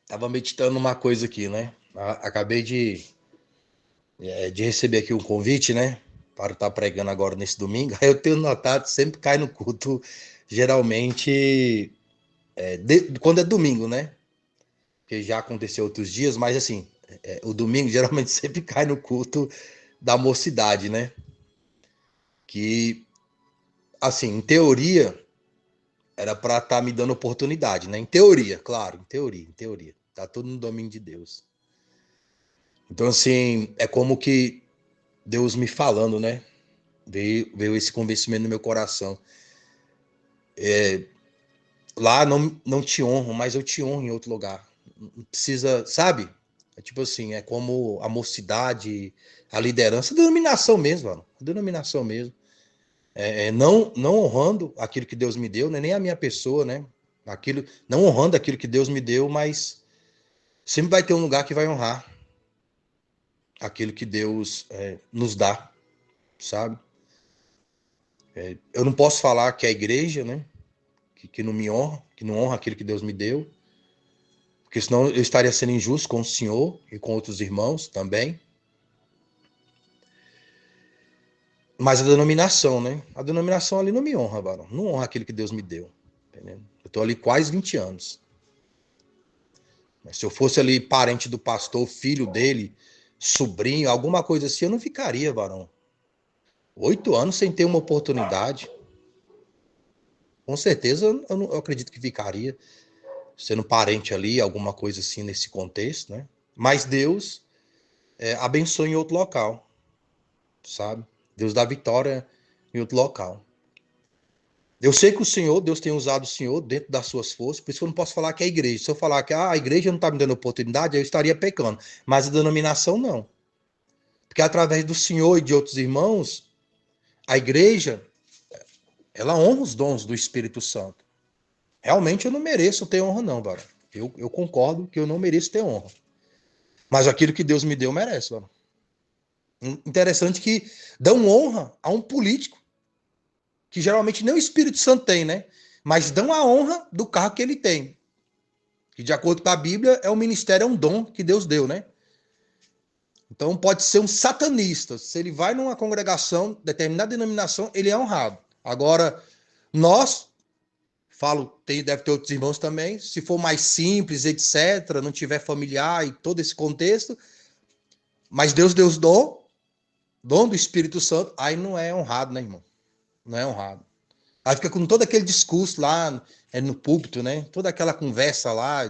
Tava meditando uma coisa aqui, né? Acabei de receber aqui um convite, né? Para estar pregando agora nesse domingo. Aí eu tenho notado, sempre cai no culto, geralmente, quando é domingo, né? Porque já aconteceu outros dias, mas assim, o domingo geralmente sempre cai no culto da mocidade, né? Que, assim, em teoria, era para estar me dando oportunidade, né? Em teoria, claro, em teoria. Tá tudo no domínio de Deus. Então, assim, é como que Deus me falando, né? Veio esse convencimento no meu coração. Lá não te honro, mas eu te honro em outro lugar. Não precisa, sabe? É tipo assim, é como a mocidade, a liderança, a denominação mesmo, mano. A denominação mesmo. Não honrando aquilo que Deus me deu, né? Nem a minha pessoa, né? Não honrando aquilo que Deus me deu, mas sempre vai ter um lugar que vai honrar aquilo que Deus nos dá, sabe? Eu não posso falar que é a igreja, né? Que não me honra, que não honra aquilo que Deus me deu, porque senão eu estaria sendo injusto com o Senhor e com outros irmãos também. Mas a denominação, né? A denominação ali não me honra, varão. Não honra aquilo que Deus me deu. Entendeu? Eu estou ali quase 20 anos. Mas se eu fosse ali parente do pastor, filho dele, sobrinho, alguma coisa assim, eu não ficaria, varão. 8 anos sem ter uma oportunidade. Com certeza eu acredito que ficaria. Sendo parente ali, alguma coisa assim nesse contexto, né? Mas Deus abençoa em outro local, sabe? Deus dá vitória em outro local. Eu sei que Deus tem usado o Senhor dentro das suas forças, por isso que eu não posso falar que é a igreja. Se eu falar que a igreja não está me dando oportunidade, eu estaria pecando. Mas a denominação não. Porque através do Senhor e de outros irmãos, a igreja, ela honra os dons do Espírito Santo. Realmente eu não mereço ter honra, não, Barão. Eu concordo que eu não mereço ter honra. Mas aquilo que Deus me deu, merece, Barão. Interessante que dão honra a um político, que geralmente nem o Espírito Santo tem, né? Mas dão a honra do cargo que ele tem. Que, de acordo com a Bíblia, é um ministério, é um dom que Deus deu, né? Então pode ser um satanista. Se ele vai numa congregação, determinada denominação, ele é honrado. Agora, nós, deve ter outros irmãos também, se for mais simples, etc., não tiver familiar e todo esse contexto, mas Deus deu os dom do Espírito Santo, aí não é honrado, né, irmão? Não é honrado. Aí fica com todo aquele discurso lá no púlpito, né? Toda aquela conversa lá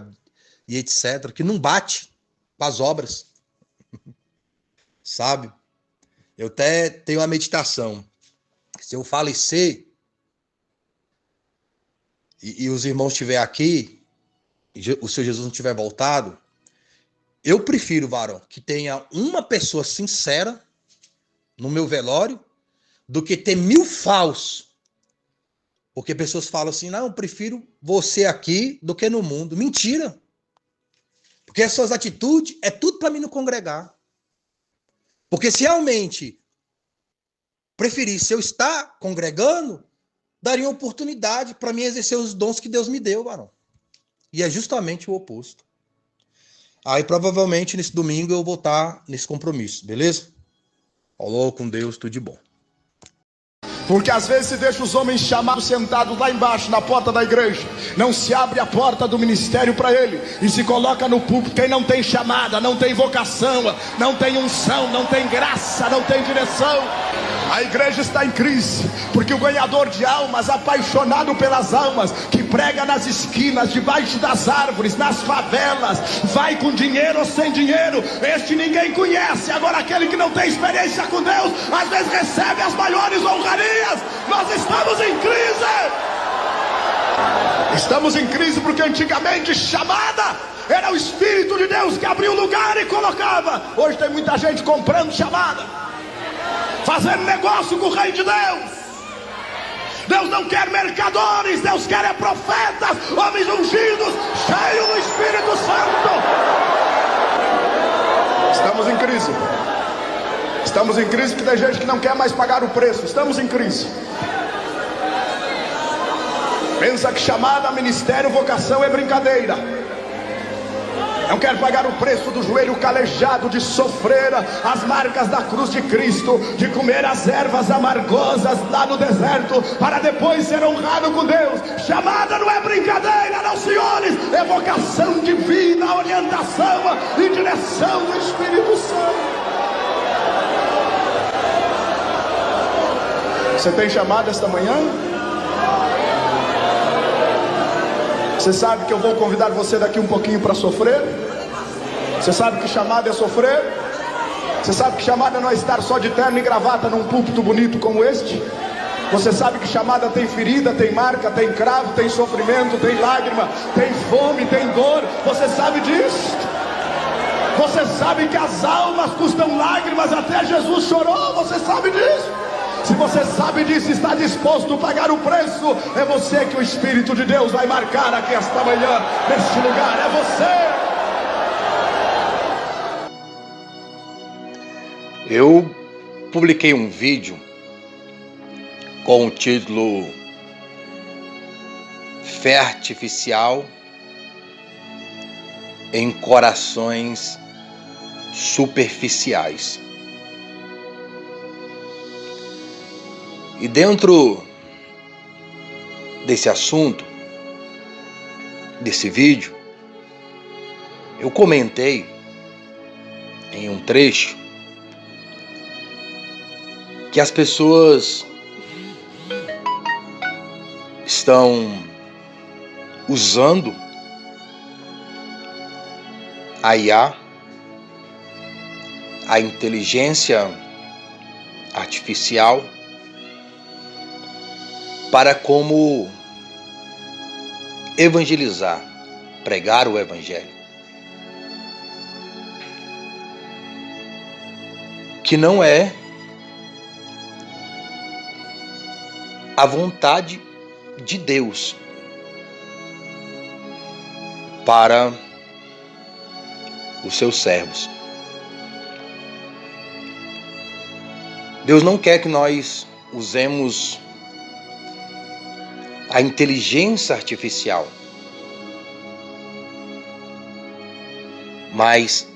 e etc., que não bate com as obras, sabe? Eu até tenho uma meditação. Se eu falecer e os irmãos estiverem aqui, e o Senhor Jesus não tiver voltado, eu prefiro, varão, que tenha uma pessoa sincera no meu velório do que ter 1000 falsos. Porque pessoas falam assim, não, eu prefiro você aqui do que no mundo. Mentira. Porque as suas atitudes é tudo para mim não congregar. Porque se realmente preferisse eu estar congregando, daria oportunidade para mim exercer os dons que Deus me deu, varão. E é justamente o oposto. Aí provavelmente nesse domingo eu vou estar nesse compromisso, beleza? Falou com Deus, tudo de bom. Porque às vezes se deixa os homens chamados sentados lá embaixo na porta da igreja, não se abre a porta do ministério para ele, e se coloca no púlpito quem não tem chamada, não tem vocação, não tem unção, não tem graça, não tem direção. A igreja está em crise, porque o ganhador de almas, apaixonado pelas almas, que prega nas esquinas, debaixo das árvores, nas favelas, vai com dinheiro ou sem dinheiro, este ninguém conhece. Agora aquele que não tem experiência com Deus, às vezes recebe as maiores honrarias. Nós estamos em crise. Estamos em crise porque antigamente chamada era o Espírito de Deus que abria o lugar e colocava. Hoje tem muita gente comprando chamada, fazendo negócio com o Rei de Deus. Deus não quer mercadores, Deus quer profetas, homens ungidos, cheios do Espírito Santo. Estamos em crise. Estamos em crise porque tem gente que não quer mais pagar o preço. Estamos em crise. Pensa que chamada, ministério, vocação é brincadeira. não quer pagar o preço do joelho calejado, de sofrer as marcas da cruz de Cristo, de comer as ervas amargosas lá no deserto, para depois ser honrado com Deus. Chamada não é brincadeira, não, senhores, é vocação divina, orientação e direção do Espírito Santo. Você tem chamada esta manhã? Você sabe que eu vou convidar você daqui um pouquinho para sofrer? Você sabe que chamada é sofrer? Você sabe que chamada não é estar só de terno e gravata num púlpito bonito como este? Você sabe que chamada tem ferida, tem marca, tem cravo, tem sofrimento, tem lágrima, tem fome, tem dor. Você sabe disso? Você sabe que as almas custam lágrimas, até Jesus chorou. Você sabe disso? Se você sabe disso, está disposto a pagar o preço, é você que o Espírito de Deus vai marcar aqui esta manhã, neste lugar, é você. Eu publiquei um vídeo com o título Fé Artificial em Corações Superficiais. E dentro desse assunto, desse vídeo, eu comentei em um trecho que as pessoas estão usando a IA, a inteligência artificial, para como evangelizar, pregar o evangelho. Que não é a vontade de Deus para os seus servos. Deus não quer que nós usemos a inteligência artificial, mas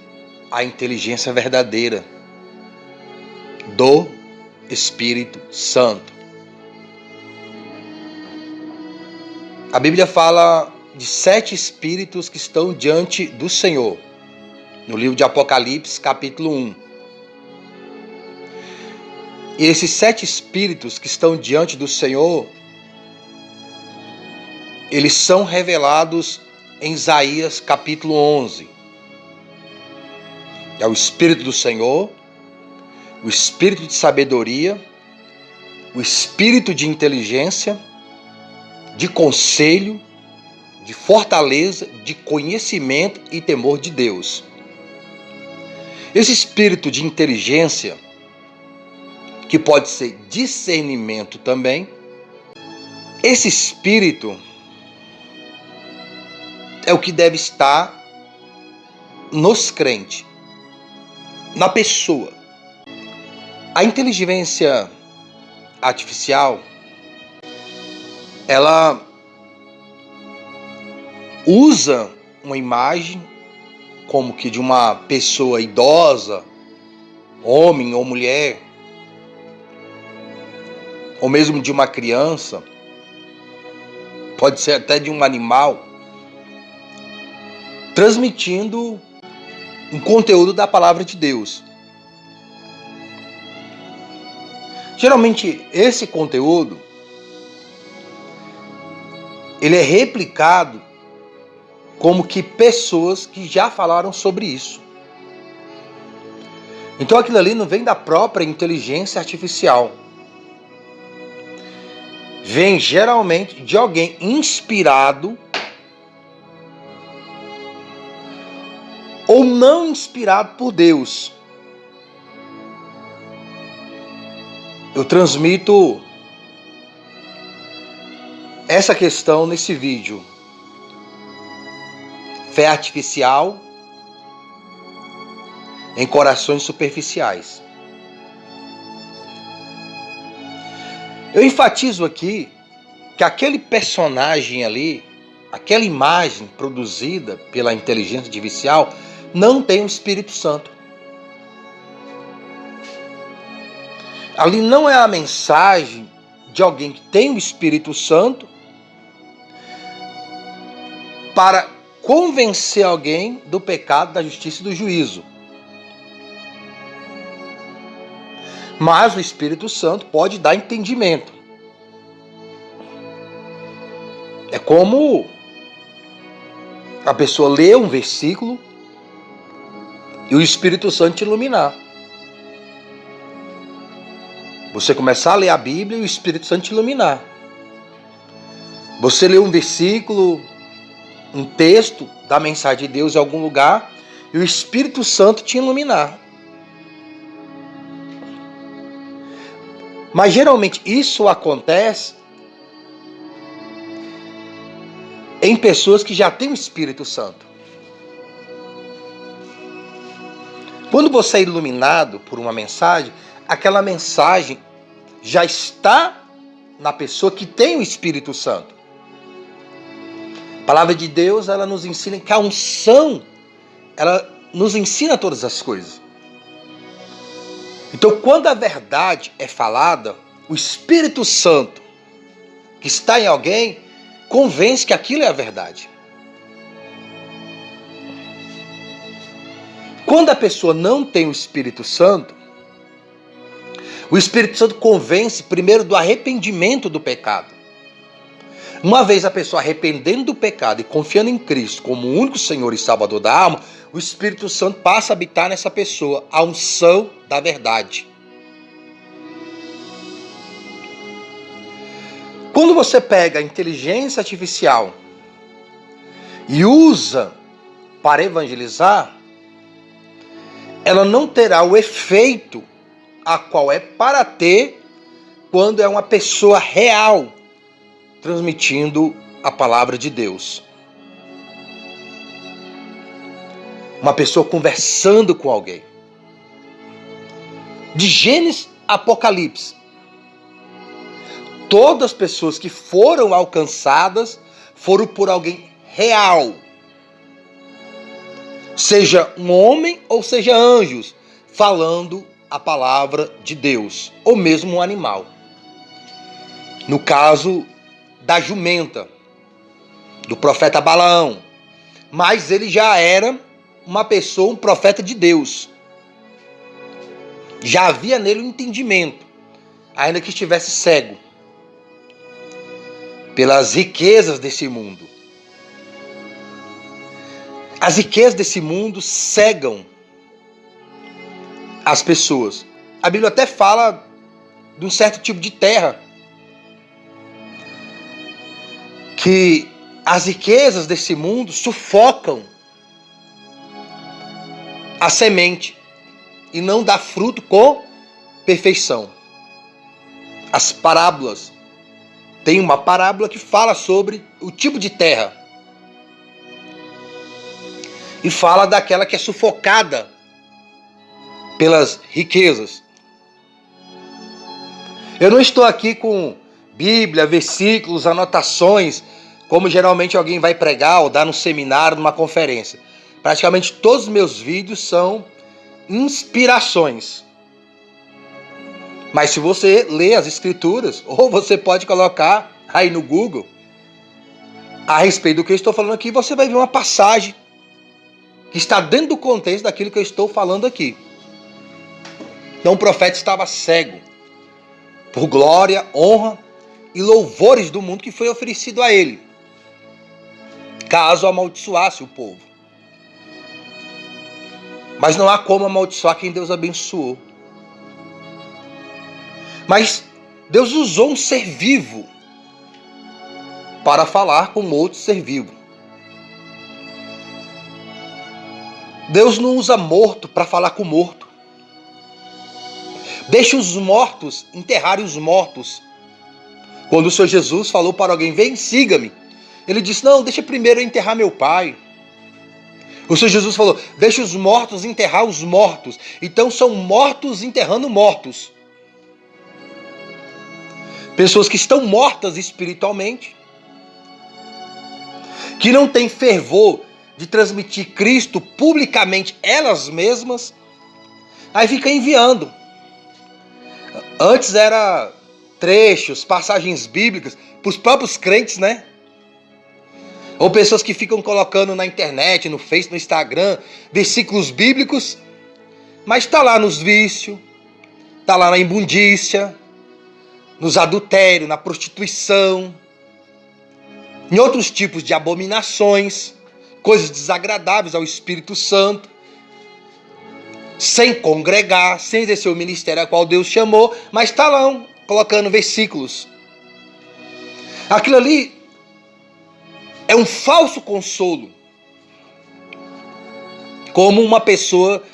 a inteligência verdadeira do Espírito Santo. A Bíblia fala de 7 espíritos que estão diante do Senhor, no livro de Apocalipse, capítulo 1. E esses 7 espíritos que estão diante do Senhor, eles são revelados em Isaías capítulo 11. É o Espírito do Senhor, o Espírito de sabedoria, o Espírito de inteligência, de conselho, de fortaleza, de conhecimento e temor de Deus. Esse Espírito de inteligência, que pode ser discernimento também, esse Espírito é o que deve estar nos crentes, na pessoa. A inteligência artificial, ela usa uma imagem como que de uma pessoa idosa, homem ou mulher, ou mesmo de uma criança, pode ser até de um animal, transmitindo um conteúdo da palavra de Deus. Geralmente esse conteúdo ele é replicado como que pessoas que já falaram sobre isso. Então aquilo ali não vem da própria inteligência artificial. Vem geralmente de alguém inspirado ou não inspirado por Deus. Eu transmito essa questão nesse vídeo. Fé artificial em corações superficiais. Eu enfatizo aqui que aquele personagem ali aquela imagem produzida pela inteligência artificial não tem o Espírito Santo. Ali não é a mensagem de alguém que tem o Espírito Santo para convencer alguém do pecado, da justiça e do juízo. Mas o Espírito Santo pode dar entendimento. É como a pessoa lê um versículo e o Espírito Santo te iluminar. Você começar a ler a Bíblia e o Espírito Santo te iluminar. Você lê um versículo, um texto da mensagem de Deus em algum lugar e o Espírito Santo te iluminar. Mas geralmente isso acontece em pessoas que já têm o Espírito Santo. Quando você é iluminado por uma mensagem, aquela mensagem já está na pessoa que tem o Espírito Santo. A palavra de Deus, ela nos ensina que a unção, ela nos ensina todas as coisas. Então, quando a verdade é falada, o Espírito Santo que está em alguém convence que aquilo é a verdade. Quando a pessoa não tem o Espírito Santo convence primeiro do arrependimento do pecado. Uma vez a pessoa arrependendo do pecado e confiando em Cristo como o único Senhor e Salvador da alma, o Espírito Santo passa a habitar nessa pessoa, a unção da verdade. Quando você pega a inteligência artificial e usa para evangelizar, ela não terá o efeito a qual é para ter quando é uma pessoa real transmitindo a palavra de Deus. Uma pessoa conversando com alguém. De Gênesis a Apocalipse, todas as pessoas que foram alcançadas foram por alguém real. Seja um homem ou seja anjos, falando a palavra de Deus, ou mesmo um animal. No caso da jumenta, do profeta Balaão, mas ele já era uma pessoa, um profeta de Deus. Já havia nele um entendimento, ainda que estivesse cego, pelas riquezas desse mundo. As riquezas desse mundo cegam as pessoas. A Bíblia até fala de um certo tipo de terra, que as riquezas desse mundo sufocam a semente e não dá fruto com perfeição. As parábolas, tem uma parábola que fala sobre o tipo de terra e fala daquela que é sufocada pelas riquezas. Eu não estou aqui com Bíblia, versículos, anotações, como geralmente alguém vai pregar ou dar num seminário, numa conferência. Praticamente todos os meus vídeos são inspirações. Mas se você lê as escrituras, ou você pode colocar aí no Google, a respeito do que eu estou falando aqui, você vai ver uma passagem que está dentro do contexto daquilo que eu estou falando aqui. Então o profeta estava cego por glória, honra e louvores do mundo que foi oferecido a ele, caso amaldiçoasse o povo. Mas não há como amaldiçoar quem Deus abençoou. Mas Deus usou um ser vivo para falar com outro ser vivo. Deus não usa morto para falar com morto. Deixa os mortos enterrarem os mortos. Quando o Senhor Jesus falou para alguém, vem, siga-me, ele disse, não, deixa primeiro eu enterrar meu pai. O Senhor Jesus falou, deixa os mortos enterrar os mortos. Então são mortos enterrando mortos. Pessoas que estão mortas espiritualmente. que não têm fervor de transmitir Cristo publicamente elas mesmas, aí fica enviando. Antes era trechos, passagens bíblicas para os próprios crentes, né? Ou pessoas que ficam colocando na internet, no Face, no Instagram, versículos bíblicos, mas está lá nos vícios, está lá na imundícia, nos adultérios, na prostituição, em outros tipos de abominações, coisas desagradáveis ao Espírito Santo, sem congregar, sem exercer o ministério a qual Deus chamou, mas está lá colocando versículos. Aquilo ali é um falso consolo. Como uma pessoa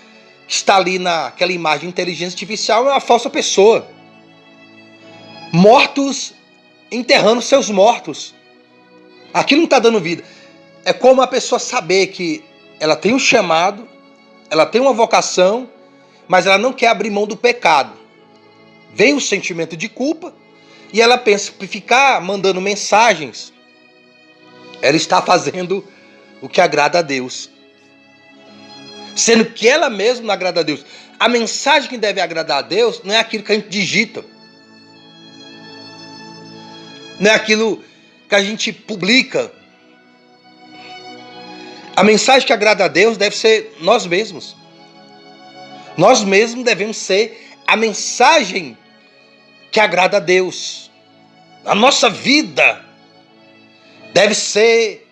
que está ali naquela imagem de inteligência artificial é uma falsa pessoa. Mortos enterrando seus mortos. Aquilo não está dando vida. É como a pessoa saber que ela tem um chamado, ela tem uma vocação, mas ela não quer abrir mão do pecado. Vem o sentimento de culpa e ela pensa que ficar mandando mensagens, ela está fazendo o que agrada a Deus. Sendo que ela mesma não agrada a Deus. A mensagem que deve agradar a Deus não é aquilo que a gente digita. Não é aquilo que a gente publica. A mensagem que agrada a Deus deve ser nós mesmos. Nós mesmos devemos ser a mensagem que agrada a Deus. A nossa vida deve ser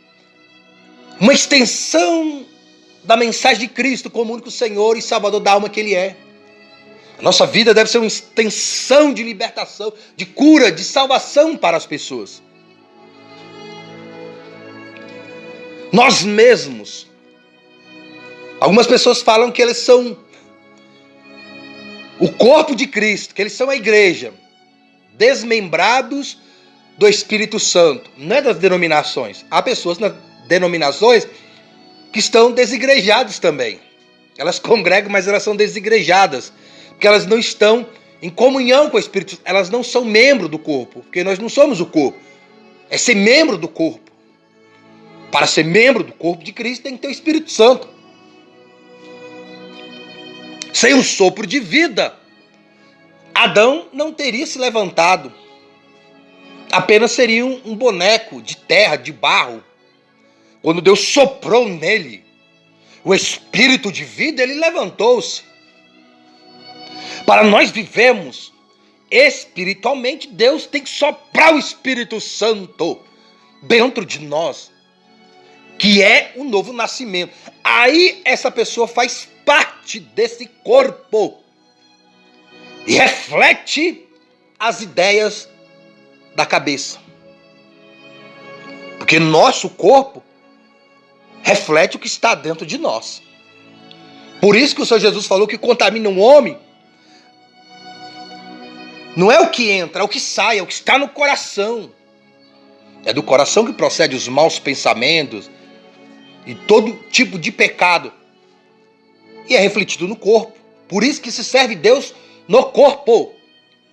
uma extensão da mensagem de Cristo como único Senhor e Salvador da alma que Ele é. A nossa vida deve ser uma extensão de libertação, de cura, de salvação para as pessoas. Nós mesmos. Algumas pessoas falam que eles são o corpo de Cristo, que eles são a igreja, desmembrados do Espírito Santo. Não é das denominações. Há pessoas nas denominações que estão desigrejadas também. Elas congregam, mas elas são desigrejadas, porque elas não estão em comunhão com o Espírito Santo. Elas não são membro do corpo, porque nós não somos o corpo. É ser membro do corpo. Para ser membro do corpo de Cristo tem que ter o Espírito Santo. Sem um sopro de vida, Adão não teria se levantado. Apenas seria um boneco de terra, de barro. Quando Deus soprou nele o espírito de vida, ele levantou-se. Para nós vivemos espiritualmente, Deus tem que soprar o Espírito Santo dentro de nós, que é o novo nascimento. Aí essa pessoa faz parte desse corpo e reflete as ideias da cabeça. Porque nosso corpo reflete o que está dentro de nós. Por isso que o Senhor Jesus falou que contamina um homem não é o que entra, é o que sai, é o que está no coração. É do coração que procede os maus pensamentos e todo tipo de pecado. E é refletido no corpo. Por isso que se serve Deus no corpo.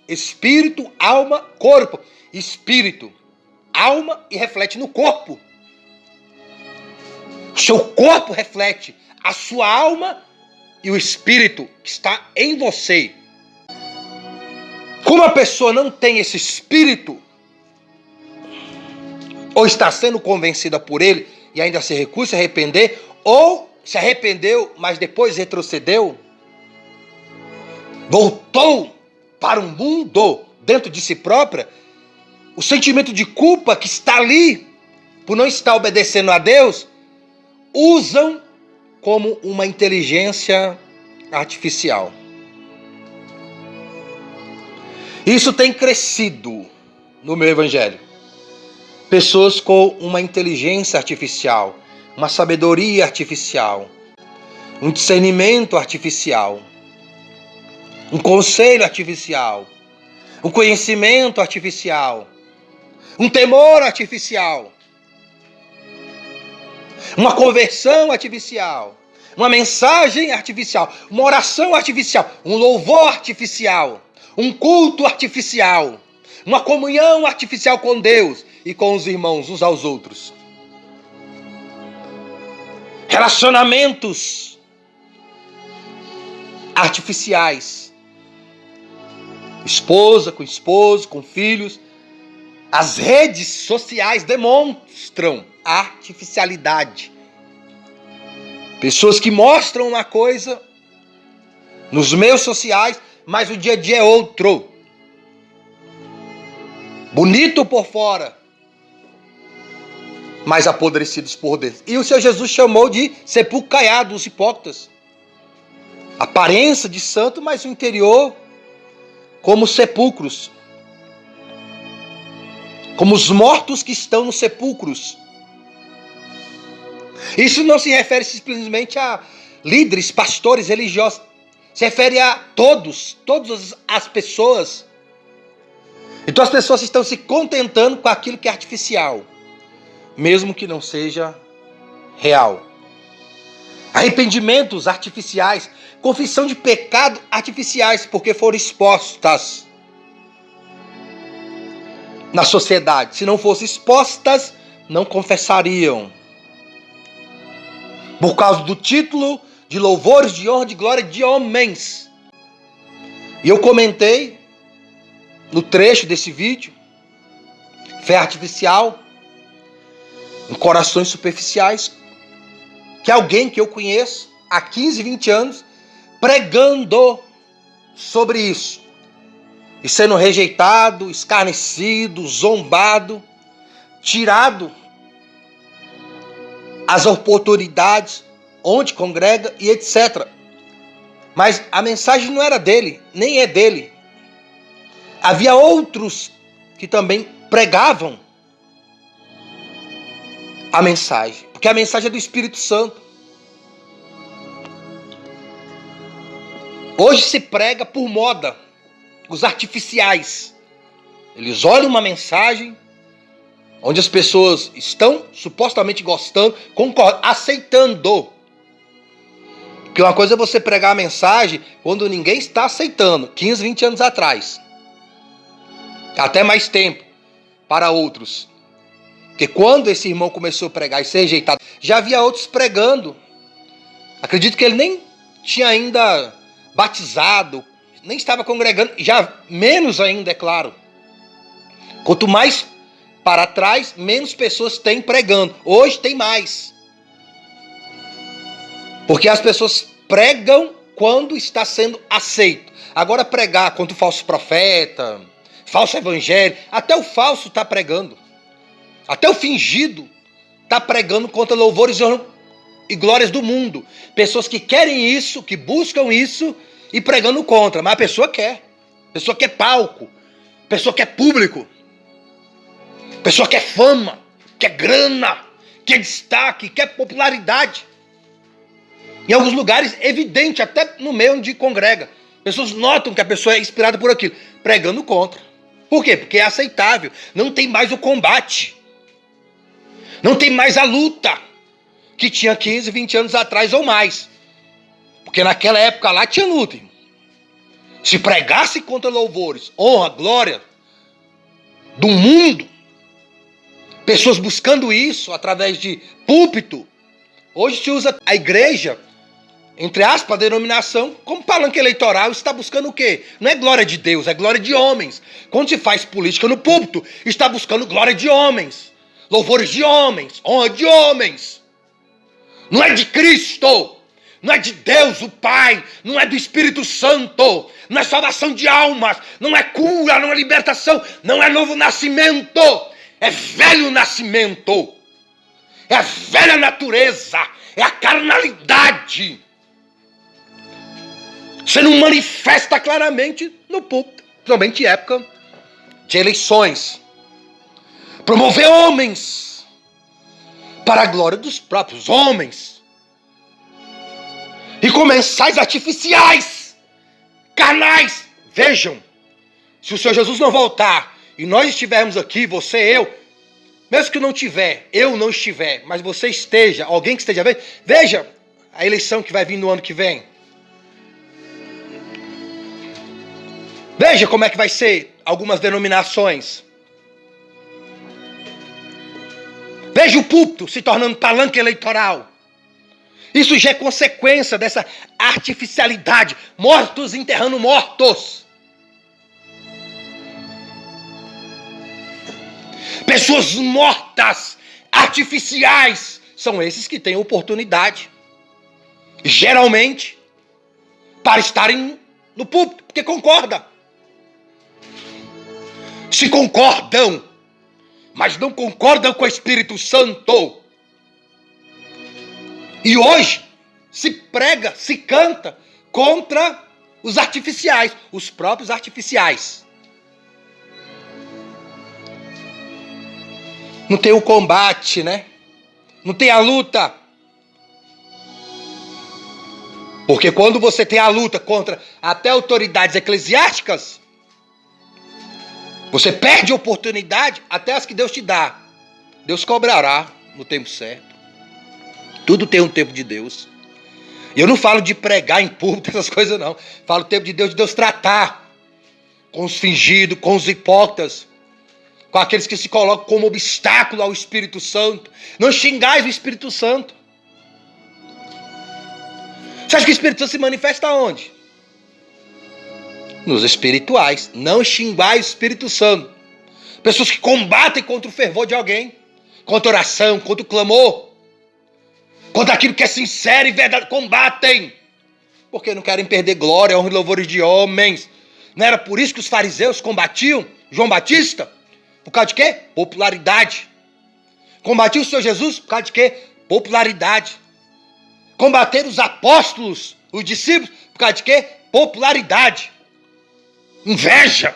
Espírito, alma, corpo. Espírito, alma e reflete no corpo. O seu corpo reflete a sua alma e o espírito que está em você. Como a pessoa não tem esse espírito, ou está sendo convencida por ele e ainda se recusa a se arrepender, ou se arrependeu, mas depois retrocedeu, voltou para um mundo dentro de si própria, o sentimento de culpa que está ali, por não estar obedecendo a Deus, usam como uma inteligência artificial. Isso tem crescido no meu evangelho. Pessoas com uma inteligência artificial, uma sabedoria artificial, um discernimento artificial, um conselho artificial, um conhecimento artificial, um temor artificial, uma conversão artificial, uma mensagem artificial, uma oração artificial, um louvor artificial, um culto artificial, uma comunhão artificial com Deus e com os irmãos uns aos outros. relacionamentos artificiais, esposa com esposo, com filhos. As redes sociais demonstram artificialidade. Pessoas que mostram uma coisa nos meios sociais, mas o dia a dia é outro. Bonito por fora, mas apodrecidos por dentro. E o Senhor Jesus chamou de sepulcro caiado os hipócritas. Aparência de santo, mas o interior como sepulcros. Como os mortos que estão nos sepulcros. Isso não se refere simplesmente a líderes, pastores religiosos. Se refere a todas as pessoas. Então as pessoas estão se contentando com aquilo que é artificial, mesmo que não seja real. Arrependimentos artificiais, confissão de pecado artificiais, porque foram expostas na sociedade. Se não fossem expostas, não confessariam. Por causa do título de louvores, de honra, de glória de homens. E eu comentei no trecho desse vídeo, fé artificial em corações superficiais, que alguém que eu conheço há 15, 20 anos pregando sobre isso e sendo rejeitado, escarnecido, zombado, tirado as oportunidades onde congrega e etc. Mas a mensagem não era dele, nem é dele. Havia outros que também pregavam a mensagem, porque a mensagem é do Espírito Santo. Hoje se prega por moda, os artificiais. Eles olham uma mensagem onde as pessoas estão supostamente gostando, concordando, aceitando. Porque uma coisa é você pregar a mensagem quando ninguém está aceitando, 15, 20 anos atrás. Até mais tempo para outros. Porque quando esse irmão começou a pregar e ser rejeitado, já havia outros pregando. Acredito que ele nem tinha ainda batizado, nem estava congregando, já menos ainda, é claro. Quanto mais para trás, menos pessoas têm pregando. Hoje tem mais. Porque as pessoas pregam quando está sendo aceito. Agora pregar contra o falso profeta, falso evangelho, até o falso está pregando. Até o fingido está pregando contra louvores e glórias do mundo. Pessoas que querem isso, que buscam isso e pregando contra. Mas a pessoa quer. A pessoa quer palco. A pessoa quer público. A pessoa quer fama, quer grana, quer destaque, quer popularidade. Em alguns lugares, evidente, até no meio onde congrega. Pessoas notam que a pessoa é inspirada por aquilo, pregando contra. Por quê? Porque é aceitável. Não tem mais o combate. Não tem mais a luta que tinha 15, 20 anos atrás ou mais. Porque naquela época lá tinha luta. Se pregasse contra louvores, honra, glória do mundo, pessoas buscando isso através de púlpito. Hoje se usa a igreja, entre aspas, a denominação, como palanque eleitoral. Está buscando o quê? Não é glória de Deus, é glória de homens. Quando se faz política no púlpito, está buscando glória de homens, louvores de homens, honra de homens. Não é de Cristo, não é de Deus o Pai, não é do Espírito Santo, não é salvação de almas, não é cura, não é libertação, não é novo nascimento, é velho nascimento, é a velha natureza, é a carnalidade. Você não manifesta claramente no púlpito, principalmente em época de eleições. Promover homens para a glória dos próprios homens. E com mensais artificiais, carnais. Vejam, se o Senhor Jesus não voltar e nós estivermos aqui, você, eu, mesmo que não tiver, eu não estiver, mas você esteja, alguém que esteja vendo, veja a eleição que vai vir no ano que vem. Veja como é que vai ser algumas denominações. Veja o púlpito se tornando palanque eleitoral. Isso já é consequência dessa artificialidade. Mortos enterrando mortos. Pessoas mortas, artificiais, são esses que têm oportunidade, geralmente, para estarem no púlpito, porque concorda. Se concordam, mas não concordam com o Espírito Santo. E hoje se prega, se canta contra os artificiais, os próprios artificiais. Não tem o combate, né? Não tem a luta. Porque quando você tem a luta contra até autoridades eclesiásticas, você perde a oportunidade, até as que Deus te dá. Deus cobrará no tempo certo. Tudo tem um tempo de Deus. E eu não falo de pregar em público, essas coisas não. Falo do tempo de Deus tratar com os fingidos, com os hipócritas, com aqueles que se colocam como obstáculo ao Espírito Santo. Não xingais o Espírito Santo. Você acha que o Espírito Santo se manifesta onde? Nos espirituais. Não xingais o Espírito Santo. Pessoas que combatem contra o fervor de alguém, contra a oração, contra o clamor, contra aquilo que é sincero e verdade, combatem. Porque não querem perder glória, honra e louvores de homens. Não era por isso que os fariseus combatiam João Batista? Por causa de quê? Popularidade. Combatiam o Senhor Jesus por causa de quê? Popularidade. Combateram os apóstolos, os discípulos, por causa de quê? Popularidade. Inveja.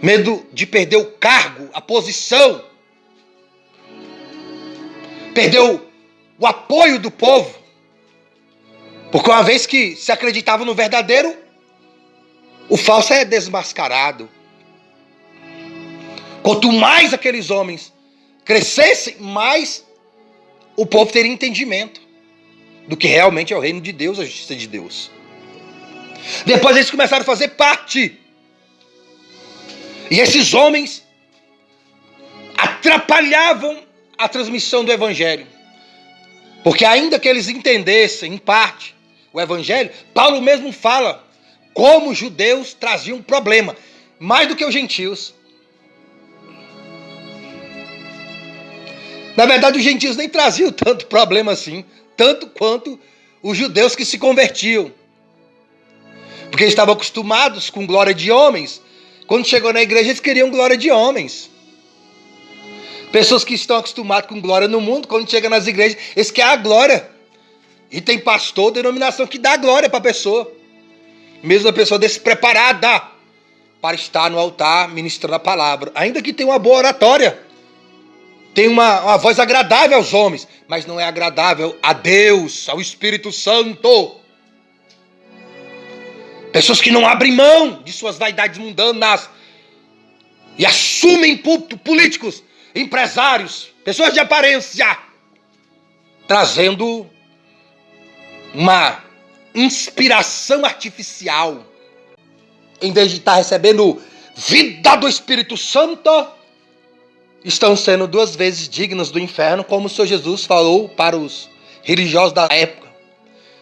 Medo de perder o cargo, a posição. Perdeu o apoio do povo. Porque uma vez que se acreditava no verdadeiro, o falso é desmascarado. Quanto mais aqueles homens crescessem, mais o povo teria entendimento do que realmente é o reino de Deus, a justiça de Deus. Depois eles começaram a fazer parte. E esses homens atrapalhavam a transmissão do Evangelho. Porque ainda que eles entendessem, em parte, o Evangelho, Paulo mesmo fala como os judeus traziam um problema, mais do que os gentios. Na verdade, os gentios nem traziam tanto problema assim, tanto quanto os judeus que se convertiam. Porque eles estavam acostumados com glória de homens. Quando chegou na igreja, eles queriam glória de homens. Pessoas que estão acostumadas com glória no mundo, quando chegam nas igrejas, eles querem a glória. E tem pastor, denominação que dá glória para a pessoa. Mesmo a pessoa despreparada para estar no altar ministrando a palavra. Ainda que tenha uma boa oratória. Tem uma voz agradável aos homens, mas não é agradável a Deus, ao Espírito Santo. Pessoas que não abrem mão de suas vaidades mundanas e assumem púlpito, políticos, empresários, pessoas de aparência, trazendo uma inspiração artificial. Em vez de estar recebendo vida do Espírito Santo, estão sendo 2 vezes dignos do inferno, como o Senhor Jesus falou para os religiosos da época.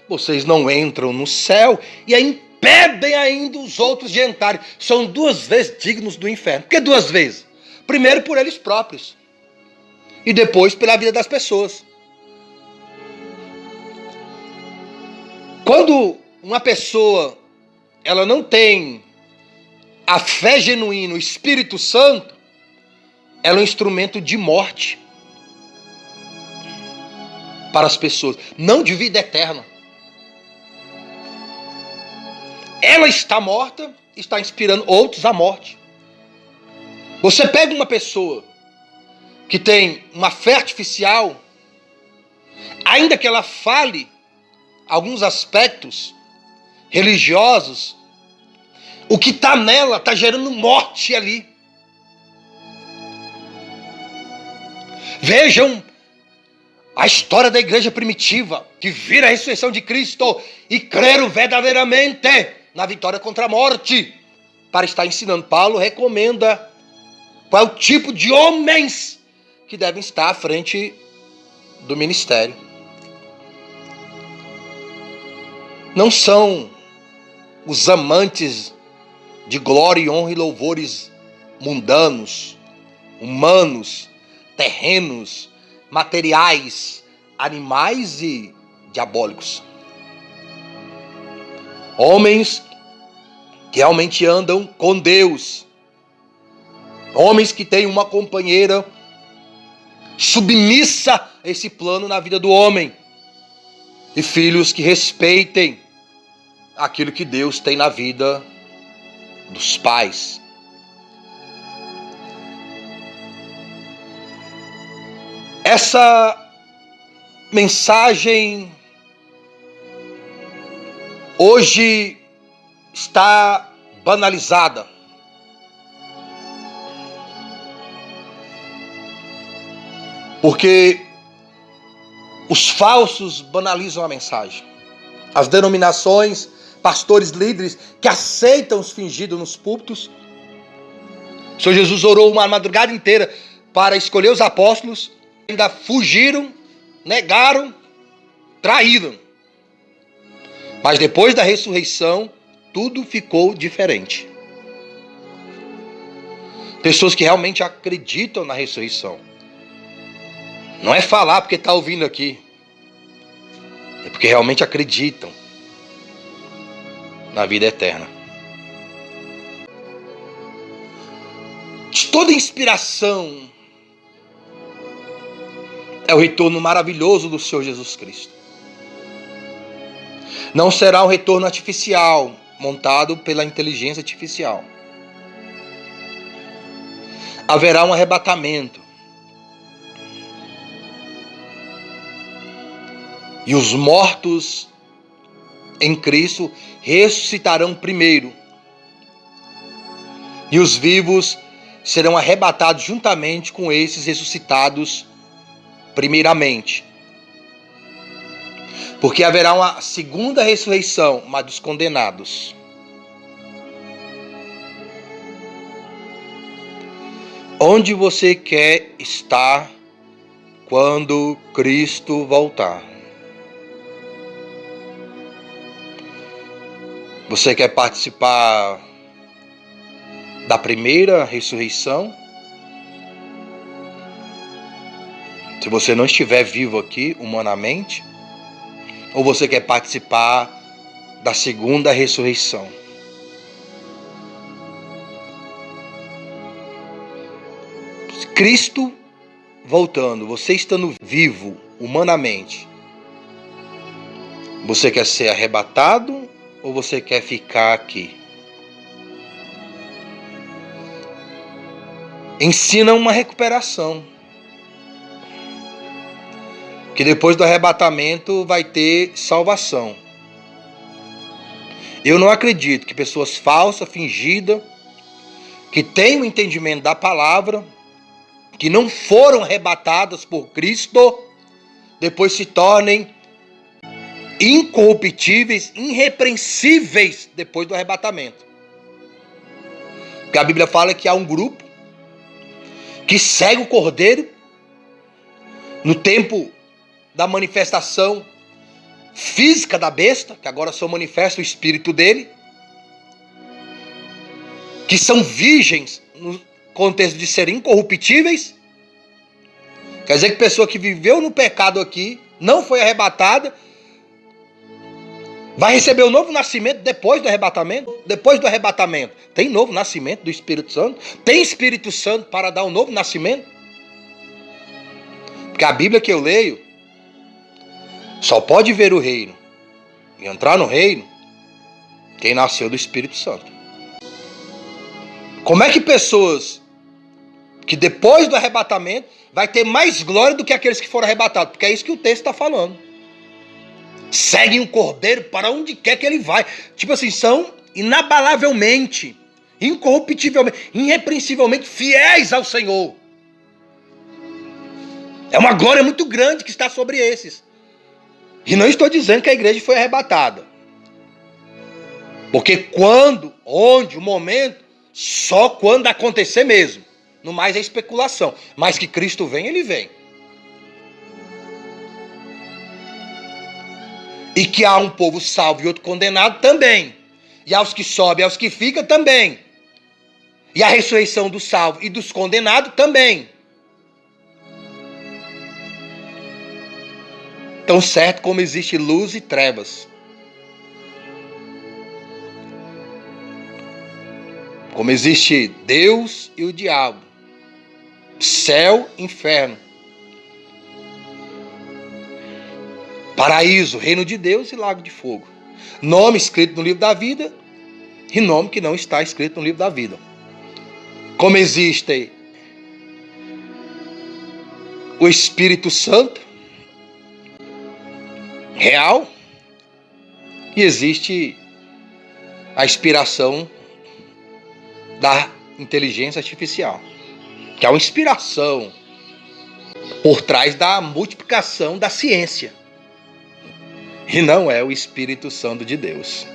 Vocês não entram no céu e impedem ainda os outros de entrarem. São 2 vezes dignos do inferno. Por que 2 vezes? Primeiro por eles próprios. E depois pela vida das pessoas. Quando uma pessoa ela não tem a fé genuína, o Espírito Santo, ela é um instrumento de morte para as pessoas, não de vida eterna. Ela está morta, está inspirando outros à morte. Você pega uma pessoa que tem uma fé artificial, ainda que ela fale alguns aspectos religiosos, o que está nela está gerando morte ali. Vejam a história da igreja primitiva, que vira a ressurreição de Cristo e creram verdadeiramente na vitória contra a morte, para estar ensinando. Paulo recomenda qual é o tipo de homens que devem estar à frente do ministério. Não são os amantes de glória e honra e louvores mundanos, humanos, terrenos, materiais, animais e diabólicos. Homens que realmente andam com Deus. Homens que têm uma companheira submissa a esse plano na vida do homem. E filhos que respeitem aquilo que Deus tem na vida dos pais. Essa mensagem hoje está banalizada. Porque os falsos banalizam a mensagem. As denominações, pastores, líderes que aceitam os fingidos nos púlpitos. O Senhor Jesus orou uma madrugada inteira para escolher os apóstolos. Ainda fugiram, negaram, traíram. Mas depois da ressurreição, tudo ficou diferente. Pessoas que realmente acreditam na ressurreição. Não é falar porque está ouvindo aqui. É porque realmente acreditam na vida eterna. De toda inspiração é o retorno maravilhoso do Senhor Jesus Cristo. Não será um retorno artificial, montado pela inteligência artificial. Haverá um arrebatamento. E os mortos em Cristo ressuscitarão primeiro. E os vivos serão arrebatados juntamente com esses ressuscitados primeiramente. Porque haverá uma segunda ressurreição, mas dos condenados. Onde você quer estar quando Cristo voltar? Você quer participar da primeira ressurreição? Se você não estiver vivo aqui humanamente, ou você quer participar da segunda ressurreição? Cristo voltando, você estando vivo humanamente, você quer ser arrebatado ou você quer ficar aqui? Ensina uma recuperação. Que depois do arrebatamento vai ter salvação. Eu não acredito que pessoas falsas, fingidas, que têm o entendimento da palavra, que não foram arrebatadas por Cristo, depois se tornem incorruptíveis, irrepreensíveis depois do arrebatamento. Porque a Bíblia fala que há um grupo que segue o Cordeiro no tempo da manifestação física da besta, que agora só manifesta o espírito dele, que são virgens no contexto de serem incorruptíveis. Quer dizer que pessoa que viveu no pecado aqui, não foi arrebatada, vai receber o novo nascimento depois do arrebatamento. Depois do arrebatamento tem novo nascimento do Espírito Santo? Tem Espírito Santo para dar um novo nascimento? Porque a Bíblia que eu leio só pode ver o reino e entrar no reino quem nasceu do Espírito Santo. Como é que pessoas que depois do arrebatamento vai ter mais glória do que aqueles que foram arrebatados? Porque é isso que o texto está falando. Seguem o Cordeiro para onde quer que ele vai. Tipo assim, são inabalavelmente, incorruptivelmente, irrepreensivelmente fiéis ao Senhor. É uma glória muito grande que está sobre esses. E não estou dizendo que a igreja foi arrebatada. Porque quando, onde, o momento, só quando acontecer mesmo. No mais é especulação. Mas que Cristo vem, ele vem. E que há um povo salvo e outro condenado também. E aos que sobem e aos que ficam também. E a ressurreição dos salvos e dos condenados também. Tão certo como existe luz e trevas. Como existe Deus e o diabo. Céu e inferno. Paraíso, reino de Deus e lago de fogo. Nome escrito no livro da vida e nome que não está escrito no livro da vida. Como existe o Espírito Santo real e existe a inspiração da inteligência artificial, que é uma inspiração por trás da multiplicação da ciência. E não é o Espírito Santo de Deus.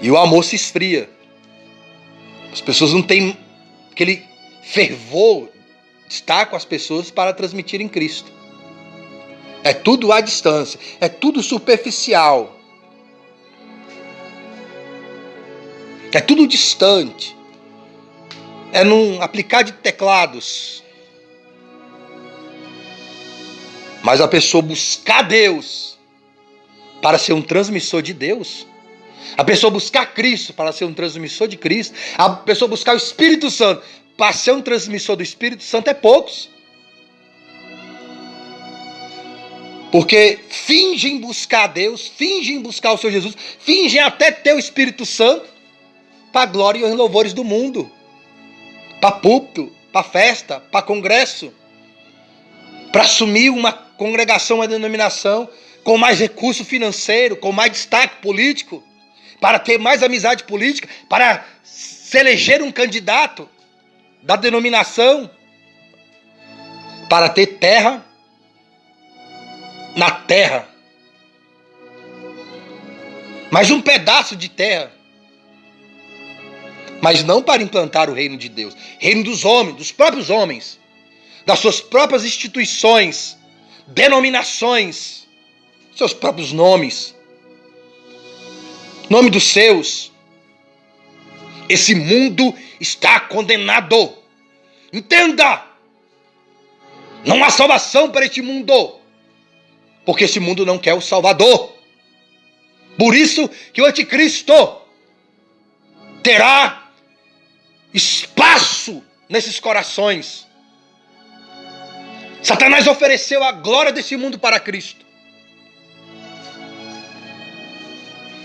E o amor se esfria. As pessoas não têm aquele fervor de estar com as pessoas para transmitirem Cristo. É tudo à distância. É tudo superficial. É tudo distante. É num aplicar de teclados. Mas a pessoa buscar Deus para ser um transmissor de Deus, a pessoa buscar Cristo para ser um transmissor de Cristo, a pessoa buscar o Espírito Santo para ser um transmissor do Espírito Santo é poucos. Porque fingem buscar Deus, fingem buscar o Senhor Jesus, fingem até ter o Espírito Santo para a glória e os louvores do mundo, para púlpito, para festa, para congresso, para assumir uma congregação, uma denominação com mais recurso financeiro, com mais destaque político, para ter mais amizade política, para se eleger um candidato da denominação, para ter terra na terra, mais um pedaço de terra, mas não para implantar o reino de Deus, reino dos homens, dos próprios homens, das suas próprias instituições, denominações, seus próprios nomes, nome dos seus. Esse mundo está condenado. Entenda! Não há salvação para este mundo, porque esse mundo não quer o Salvador. Por isso que o anticristo terá espaço nesses corações. Satanás ofereceu a glória desse mundo para Cristo.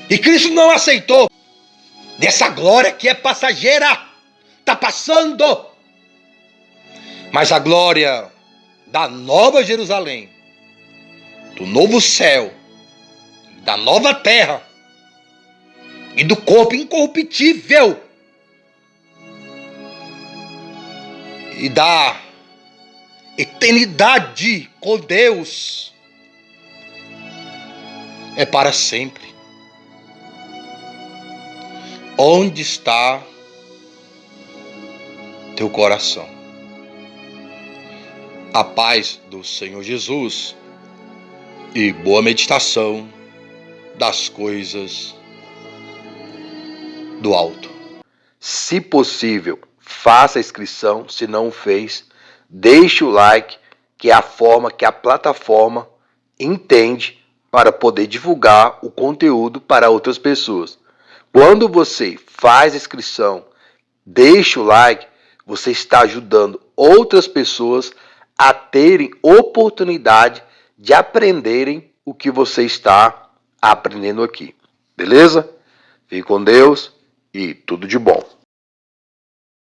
E Cristo não aceitou dessa glória que é passageira. Está passando. Mas a glória da nova Jerusalém, do novo céu, da nova terra e do corpo incorruptível e da eternidade com Deus é para sempre. Onde está teu coração? A paz do Senhor Jesus e boa meditação das coisas do alto. Se possível, faça a inscrição. Se não o fez, deixe o like, que é a forma que a plataforma entende para poder divulgar o conteúdo para outras pessoas. Quando você faz a inscrição, deixa o like, você está ajudando outras pessoas a terem oportunidade de aprenderem o que você está aprendendo aqui. Beleza? Fique com Deus e tudo de bom.